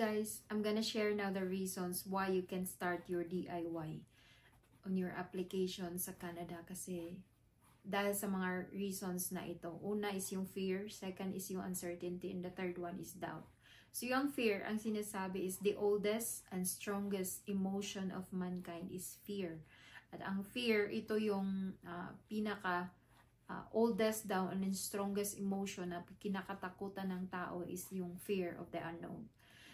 guys, I'm gonna share now the reasons why you can start your DIY on your application sa Canada kasi dahil sa mga reasons na ito. Una is yung fear, second is yung uncertainty, and the third one is doubt. So yung fear, ang sinasabi is the oldest and strongest emotion of mankind is fear. At ang fear, ito yung pinaka oldest daw and strongest emotion na kinakatakutan ng tao is yung fear of the unknown.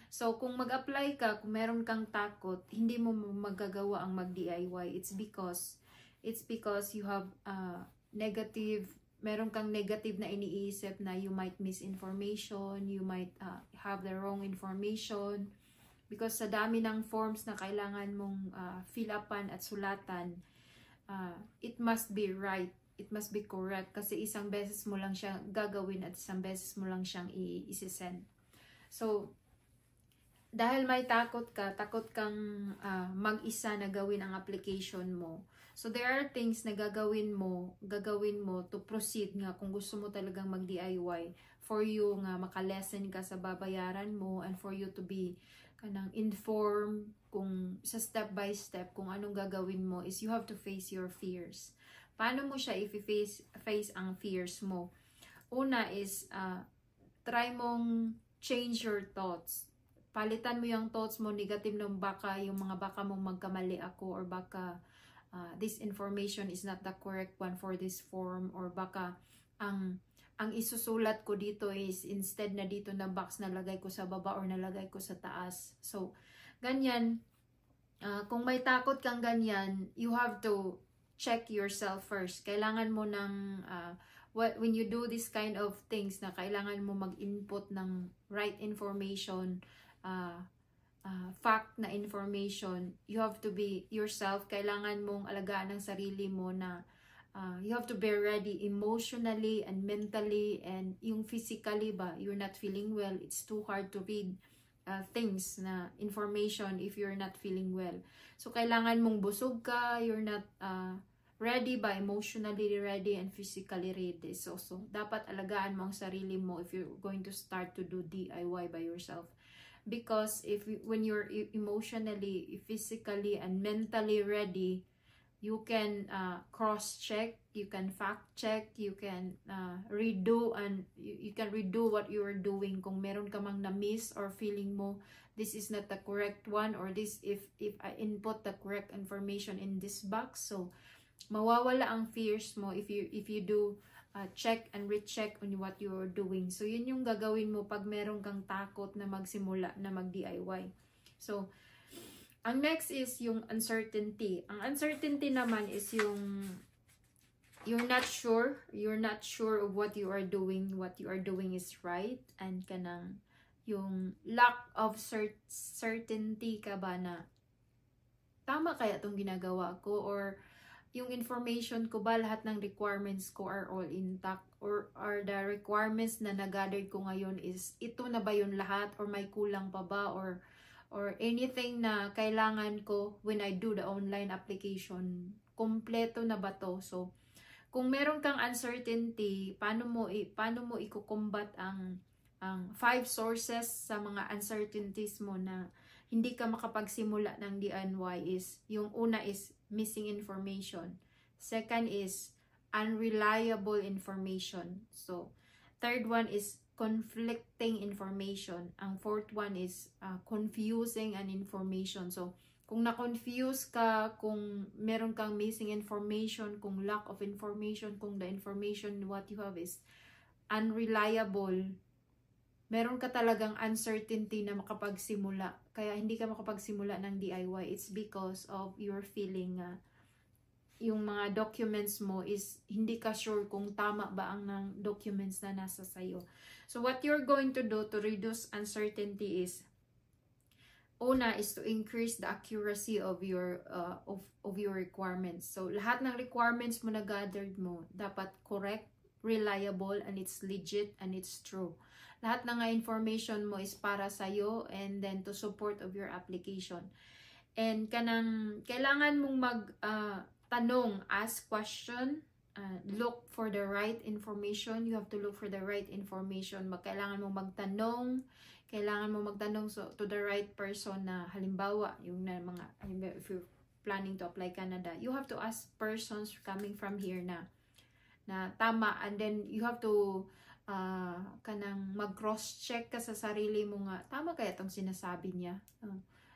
So, kung mag-apply ka, kung meron kang takot, hindi mo magagawa ang mag-DIY. It's because you have meron kang negative na iniisip na you might miss information, you might have the wrong information. Because sa dami ng forms na kailangan mong fill upan at sulatan, it must be right. It must be correct kasi isang beses mo lang siya gagawin at isang beses mo lang siyang i-send. So, dahil may takot kang mag-isa na gawin ang application mo. So, there are things na gagawin mo to proceed nga kung gusto mo talagang mag-DIY for you nga makalesen ka sa babayaran mo and for you to be kanang informed kung sa step by step kung anong gagawin mo is you have to face your fears. Paano mo siya face ang fears mo? Una is, try mong change your thoughts. Palitan mo yung thoughts mo, negative nung yung mga baka mong magkamali ako or baka this information is not the correct one for this form or baka ang isusulat ko dito is instead na dito na box nalagay ko sa baba or nalagay ko sa taas. So, ganyan. Kung may takot kang ganyan, you have to check yourself first. Kailangan mo ng, when you do this kind of things na kailangan mo mag-input ng right information, fact na information, you have to be yourself. Kailangan mong alagaan ng sarili mo na you have to be ready emotionally and mentally and yung physically ba, you're not feeling well, it's too hard to read things na information if you're not feeling well. So, kailangan mong busog ka, you're not ready ba, emotionally ready and physically ready. So dapat alagaan mo ang sarili mo if you're going to start to do DIY by yourself. Because when you're emotionally, physically, and mentally ready, you can cross-check, you can fact-check, you can redo and you can redo what you are doing. Kung meron ka mang na-miss or feeling mo this is not the correct one or this if I input the correct information in this box, so mawawala ang fears mo if you do check and recheck on what you're doing. So, yun yung gagawin mo pag meron kang takot na magsimula na mag-DIY. So, ang next is yung uncertainty. Ang uncertainty naman is yung you're not sure of what you are doing is right, and kanang yung lack of certainty ka ba na tama kaya itong ginagawa ko, or yung information ko ba, lahat ng requirements ko are all intact, or are the requirements na nag-gather ko ngayon is ito na ba yung lahat, or may kulang pa ba, or anything na kailangan ko when I do the online application, kompleto na ba to? So, kung meron kang uncertainty, paano mo i-combat ang 5 sources sa mga uncertainties mo na hindi ka makapagsimula ng DIY is, yung una is missing information. Second is unreliable information. So, third one is conflicting information. Ang fourth one is confusing an information. So, kung na-confuse ka, kung meron kang missing information, kung lack of information, kung the information what you have is unreliable, meron ka talagang uncertainty na makapagsimula. Kaya hindi ka makapagsimula ng DIY. It's because of your feeling yung mga documents mo is hindi ka sure kung tama ba ang ng documents na nasa sayo. So what you're going to do to reduce uncertainty is, una is to increase the accuracy of your requirements. So lahat ng requirements mo na gathered mo dapat correct, reliable, and it's legit and it's true. Lahat ng information mo is para sa'yo and then to support of your application. And kailangan mong tanong, ask question, look for the right information. You have to look for the right information. Kailangan mong magtanong, kailangan mo magtanong to the right person na halimbawa, yung na mga, if you're planning to apply Canada, you have to ask persons coming from here na tama, and then you have to kanang mag-cross-check ka sa sarili mo nga, tama kaya itong sinasabi niya?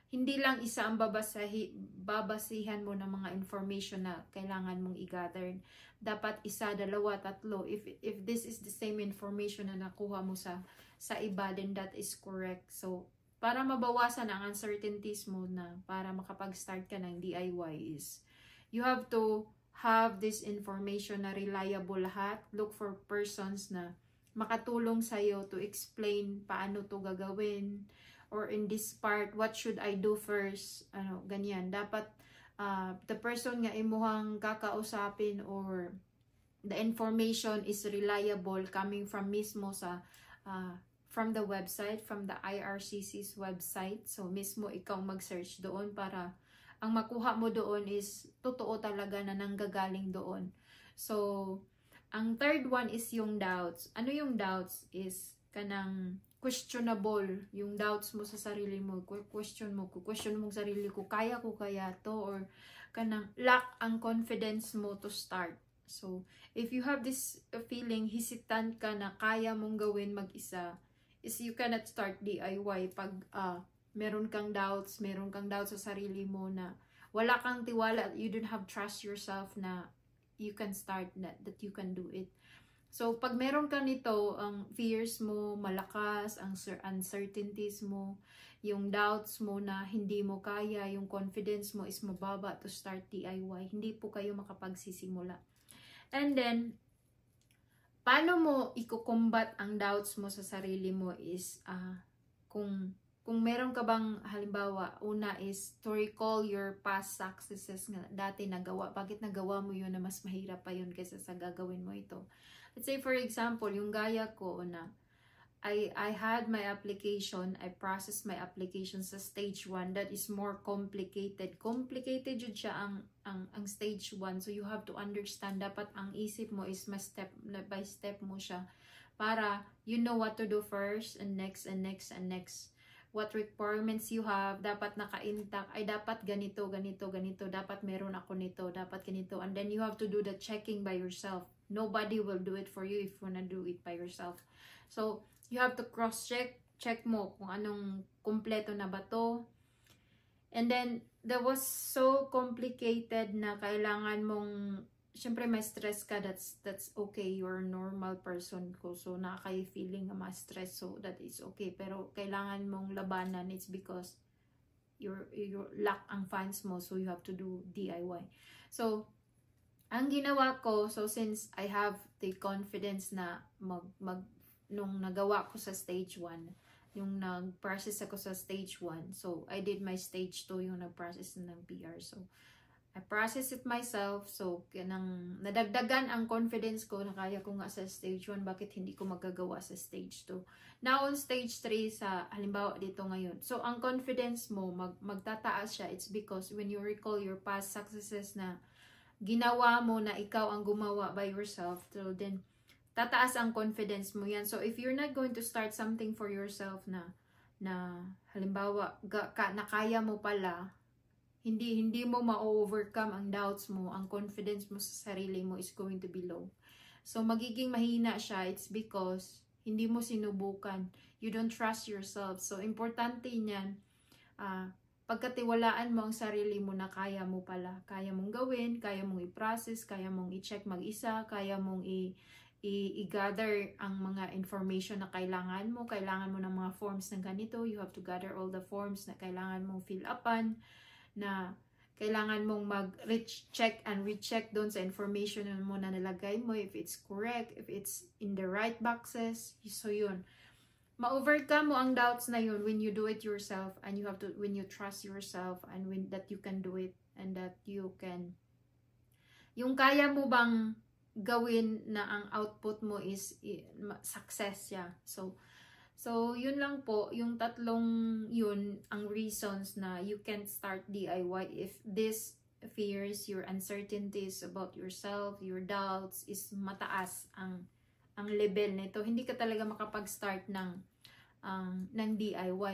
Hindi lang isa ang babasihan mo ng mga information na kailangan mong i-gather. Dapat isa, dalawa, tatlo. If this is the same information na nakuha mo sa iba, then that is correct. So, para mabawasan ang uncertainties mo na para makapag-start ka ng DIY is, you have to have this information na reliable lahat. Look for persons na makatulong sa'yo to explain paano to gagawin. Or in this part, what should I do first? Ganyan. Dapat the person nga imuhang kakausapin or the information is reliable coming from mismo sa from the website, from the IRCC's website. So mismo ikaw mag-search doon para ang makuha mo doon is totoo talaga na nanggagaling doon. So ang third one is yung doubts. Ano yung doubts is kanang questionable, yung doubts mo sa sarili mo, question mo sarili ko, kaya ko kaya to, or kanang lack ang confidence mo to start. So, if you have this feeling, hesitant ka na kaya mong gawin mag-isa, is you cannot start DIY pag meron kang doubts sa sarili mo na wala kang tiwala, you don't have trust yourself na you can start, that you can do it. So, pag meron ka nito, ang fears mo malakas, ang uncertainties mo, yung doubts mo na hindi mo kaya, yung confidence mo is mababa to start DIY, hindi po kayo makapagsisimula. And then, paano mo i-combat ang doubts mo sa sarili mo is, kung meron ka bang, halimbawa, una is to recall your past successes nga dati nagawa. Bakit nagawa mo yun na mas mahirap pa yun kaysa sa gagawin mo ito? Let's say, for example, yung gaya ko na I had my application, I processed my application sa stage 1. That is more complicated. Complicated yun siya ang stage 1. So, you have to understand, dapat ang isip mo is step by step mo siya para you know what to do first and next and next and next. What requirements you have, dapat naka-intact, ay dapat ganito, dapat meron ako nito, dapat ganito. And then you have to do the checking by yourself. Nobody will do it for you if you wanna do it by yourself. So, you have to cross-check, check mo kung anong kumpleto na ba to. And then, that was so complicated na kailangan mong, syempre may stress ka, that's okay, you're a normal person ko, so nakaka-feeling na ma-stress, so that is okay. Pero kailangan mong labanan, it's because you lack ang funds mo, so you have to do DIY. So, ang ginawa ko, so since I have the confidence na nung nagawa ko sa stage 1, yung nag-process ako sa stage 1, so I did my stage 2, yung nag-process ng PR. So, I process it myself, so nadagdagan ang confidence ko na kaya ko nga sa stage 1, bakit hindi ko magagawa sa stage 2. Now, on stage 3, sa halimbawa dito ngayon, so ang confidence mo, magtataas siya, it's because when you recall your past successes na ginawa mo na ikaw ang gumawa by yourself, so then tataas ang confidence mo yan. So if you're not going to start something for yourself na halimbawa na kaya mo pala, hindi mo ma-overcome ang doubts mo, ang confidence mo sa sarili mo is going to be low. So magiging mahina siya, it's because hindi mo sinubukan, you don't trust yourself. So importante niyan, pagkatiwalaan mo ang sarili mo na kaya mo pala, kaya mong gawin, kaya mong i-process, kaya mong i-check mag-isa, kaya mong i-gather ang mga information na kailangan mo ng mga forms na ganito, you have to gather all the forms na kailangan mong fill upan, na kailangan mong mag-check and recheck doon sa information mo na nalagay mo, if it's correct, if it's in the right boxes. So yun, ma-overcome mo ang doubts na yun when you do it yourself, and you have to, when you trust yourself, and when that you can do it, and that you can, yung kaya mo bang gawin na ang output mo is success siya. So yun lang po, yung tatlong yun ang reasons na you can't start DIY if this fears, your uncertainties about yourself, your doubts is mataas ang level nito. Hindi ka talaga makapag-start ng ng DIY.